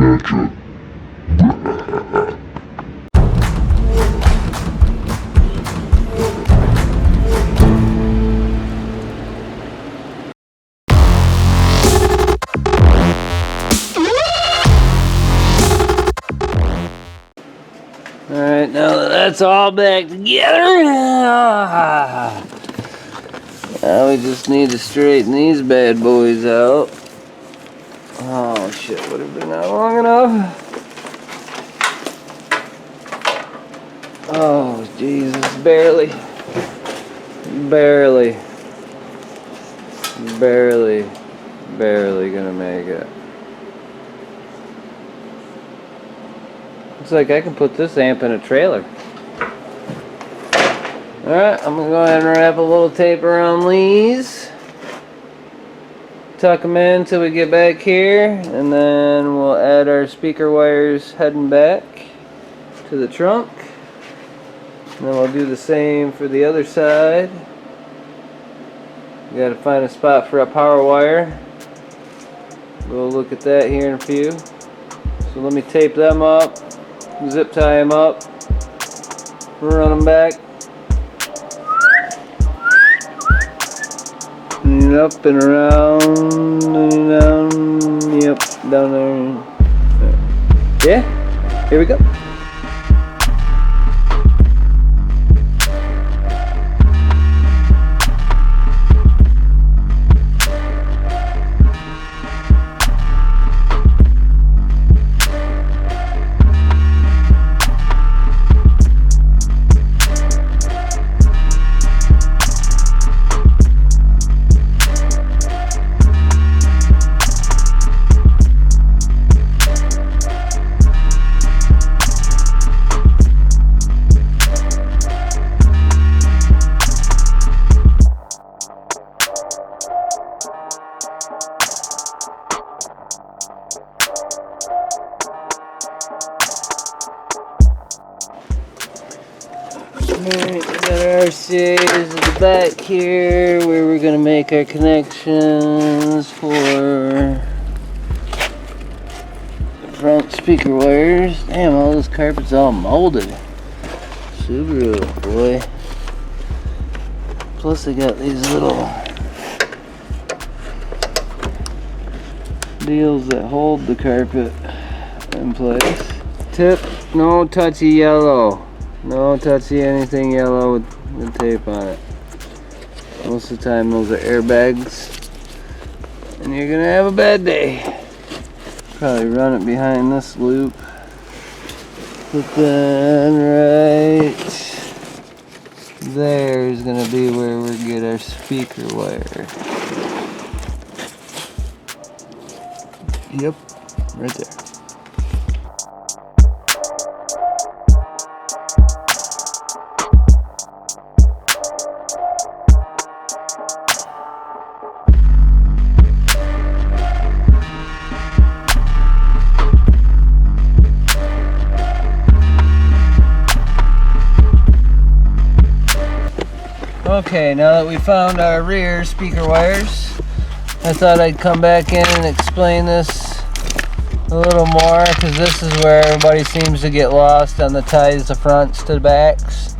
Alright, now that that's all back together, now we just need to straighten these bad boys out. Oh shit, would have been not long enough. Oh Jesus, barely gonna make it. Looks like I can put this amp in a trailer. Alright, I'm gonna go ahead and wrap a little tape around these. Tuck them in until we get back here, and then we'll add our speaker wires heading back to the trunk. And then we'll do the same for the other side. We gotta find a spot for a power wire. We'll look at that here in a few. So let me tape them up. Zip tie them up, run them back, and up and around, and down, yep, down there. Yeah, here we go. Alright, we got our series at the back here where we're going to make our connections for the front speaker wires. Damn, all this carpet's all molded. Subaru, boy. Plus I got these little deals that hold the carpet in place. Tip, no touchy yellow. No touchy anything yellow with tape on it. Most of the time those are airbags. And you're gonna have a bad day. Probably run it behind this loop. But then right there is gonna be where we get our speaker wire. Yep, right there. Okay, now that we found our rear speaker wires, I thought I'd come back in and explain this a little more, because this is where everybody seems to get lost on the ties, the fronts to the backs.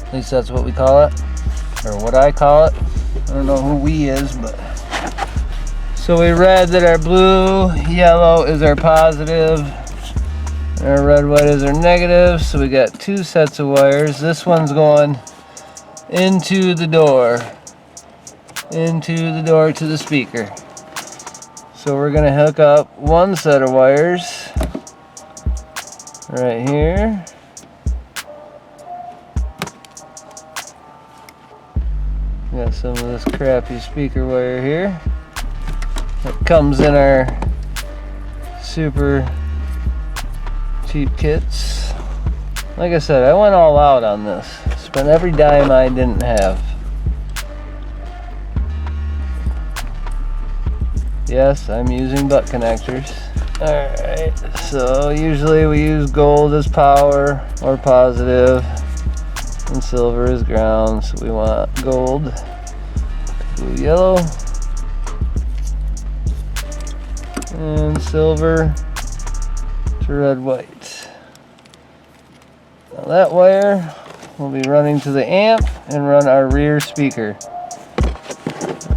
At least that's what we call it, or what I call it. I don't know who we is, but... So we read that our blue, yellow is our positive, and our red, white is our negative, so we got two sets of wires. This one's going into the door to the speaker. So we're gonna hook up one set of wires right here. Got some of this crappy speaker wire here. It comes in our super cheap kits. Like I said, I went all out on this. Spent every dime I didn't have. Yes, I'm using butt connectors. Alright, so usually we use gold as power or positive, and silver is ground, so we want gold, blue, yellow, and silver to red white. Now that wire will be running to the amp and run our rear speaker.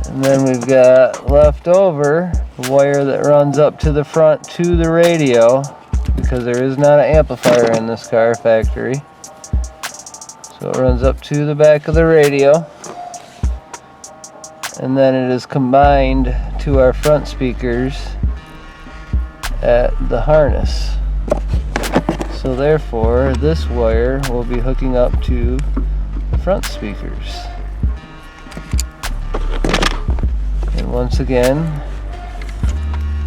And then we've got left over the wire that runs up to the front to the radio, because there is not an amplifier in this car factory. So it runs up to the back of the radio, and then it is combined to our front speakers at the harness. So therefore, this wire will be hooking up to the front speakers. And once again,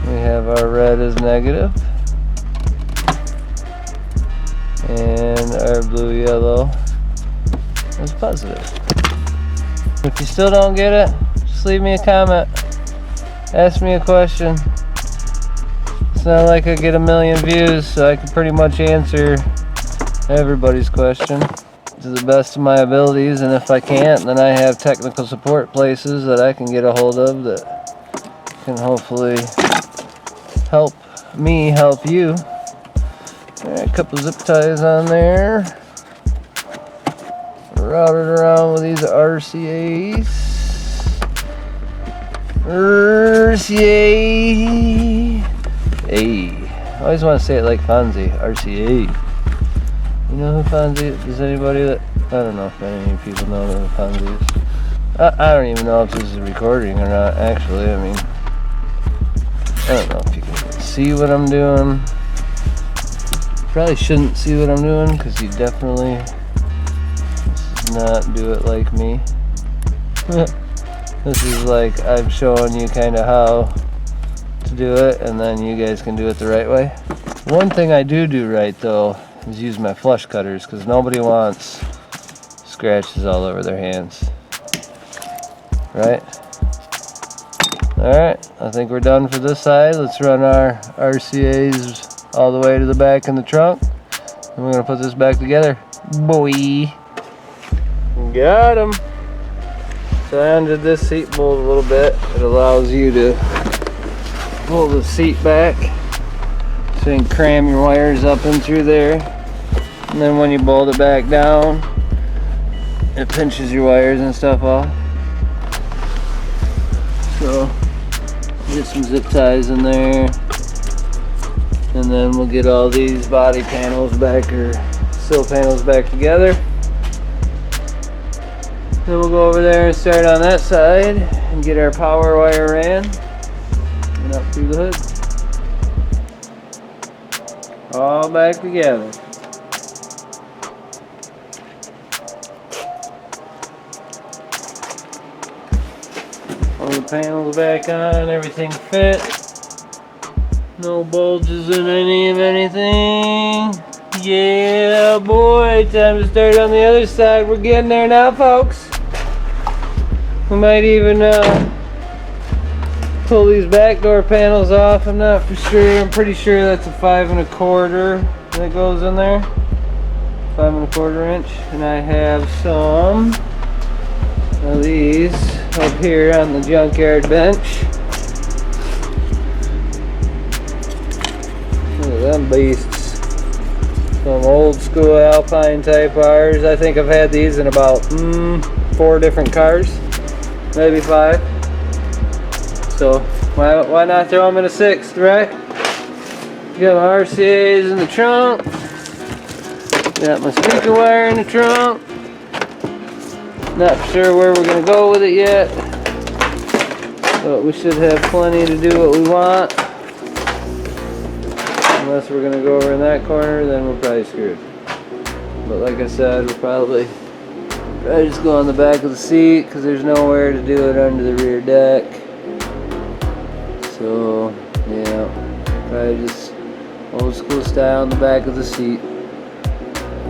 we have our red as negative and our blue yellow is positive. If you still don't get it, just leave me a comment. Ask me a question. It's not like I get a million views, so I can pretty much answer everybody's question to the best of my abilities, and if I can't, then I have technical support places that I can get a hold of that can hopefully help me help you. Alright, a couple zip ties on there. Routed around with these RCAs. RCA. Hey, I always want to say it like Fonzie. RCA. You know who Fonzie is? Does anybody that... I don't know if any people know who Fonzie is. I don't even know if this is a recording or not, actually. I mean, I don't know if you can see what I'm doing. Probably shouldn't see what I'm doing, because you definitely... not do it like me. This is like I'm showing you kind of how to do it, and then you guys can do it the right way. One thing I do right though is use my flush cutters, because nobody wants scratches all over their hands, right? Alright, I think we're done for this side. Let's run our RCAs all the way to the back in the trunk, and we're gonna put this back together. Boy, got him. So I undid this seat bolt a little bit. It allows you to pull the seat back so you can cram your wires up in through there. And then when you bolt it back down, it pinches your wires and stuff off. So get some zip ties in there, and then we'll get all these body panels back, or sill panels, back together. Then we'll go over there and start on that side and get our power wire ran and up through the hood. All back together. All the panels back on, everything fit. No bulges in any of anything. Yeah, boy, time to start on the other side. We're getting there now, folks. We might even pull these back door panels off. I'm not for sure. I'm pretty sure that's a 5 1/4 that goes in there. 5 1/4 inch. And I have some of these up here on the junkyard bench. Look at them beasts. Some old school Alpine type R's. I think I've had these in about 4 different cars. Maybe 5. So why not throw them in a 6th, right? Got my RCAs in the trunk. Got my speaker wire in the trunk. Not sure where we're gonna go with it yet, but we should have plenty to do what we want. Unless we're gonna go over in that corner, then we're probably screwed. But like I said, we'll probably just go on the back of the seat, because there's nowhere to do it under the rear deck. So yeah, probably just old school style on the back of the seat.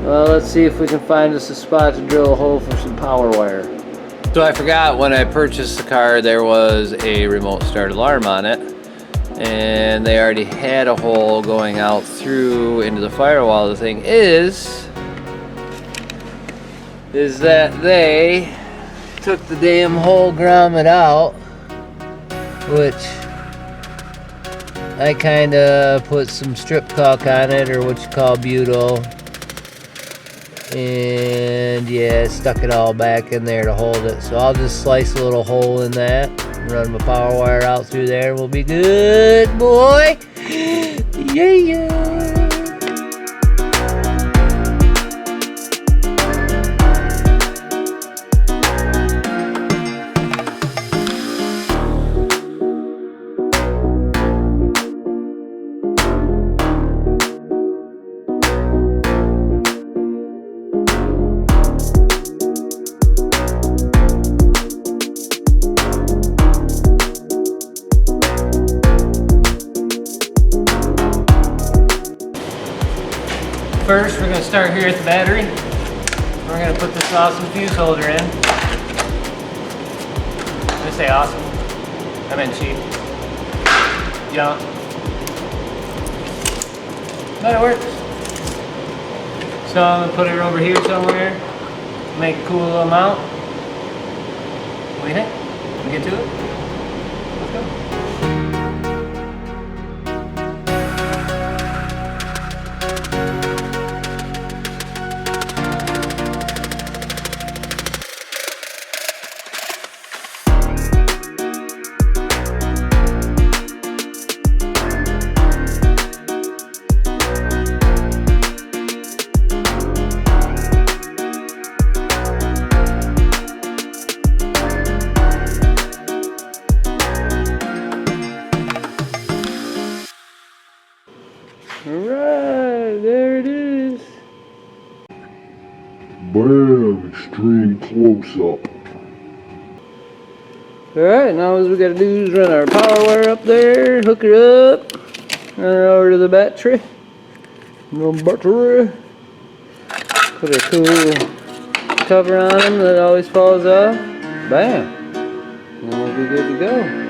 Well, let's see if we can find us a spot to drill a hole for some power wire. So I forgot, when I purchased the car there was a remote start alarm on it, and they already had a hole going out through into the firewall. The thing is that they took the damn whole grommet out, which I kind of put some strip caulk on it, or what you call butyl, and yeah, stuck it all back in there to hold it. So I'll just slice a little hole in that, run my power wire out through there, and we'll be good, boy. Yeah. First, we're going to start here at the battery. We're going to put this awesome fuse holder in. Did I say awesome? I meant cheap. Junk. But it works. So I'm going to put it over here somewhere. Make a cool little mount. What do you think? Can we get to it? Let's go. Alright, there it is. Bam, extreme close-up. Alright, now all we gotta do is run our power wire up there, hook it up, run it over to the battery. Put a cool cover on them that always falls off. Bam! And we'll be good to go.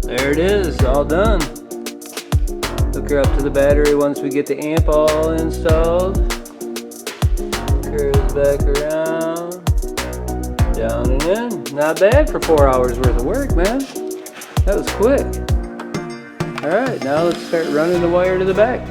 There it is, all done. Hook her up to the battery once we get the amp all installed. Curves back around, down and in. Not bad for 4 hours worth of work, man. That was quick. All right, now let's start running the wire to the back.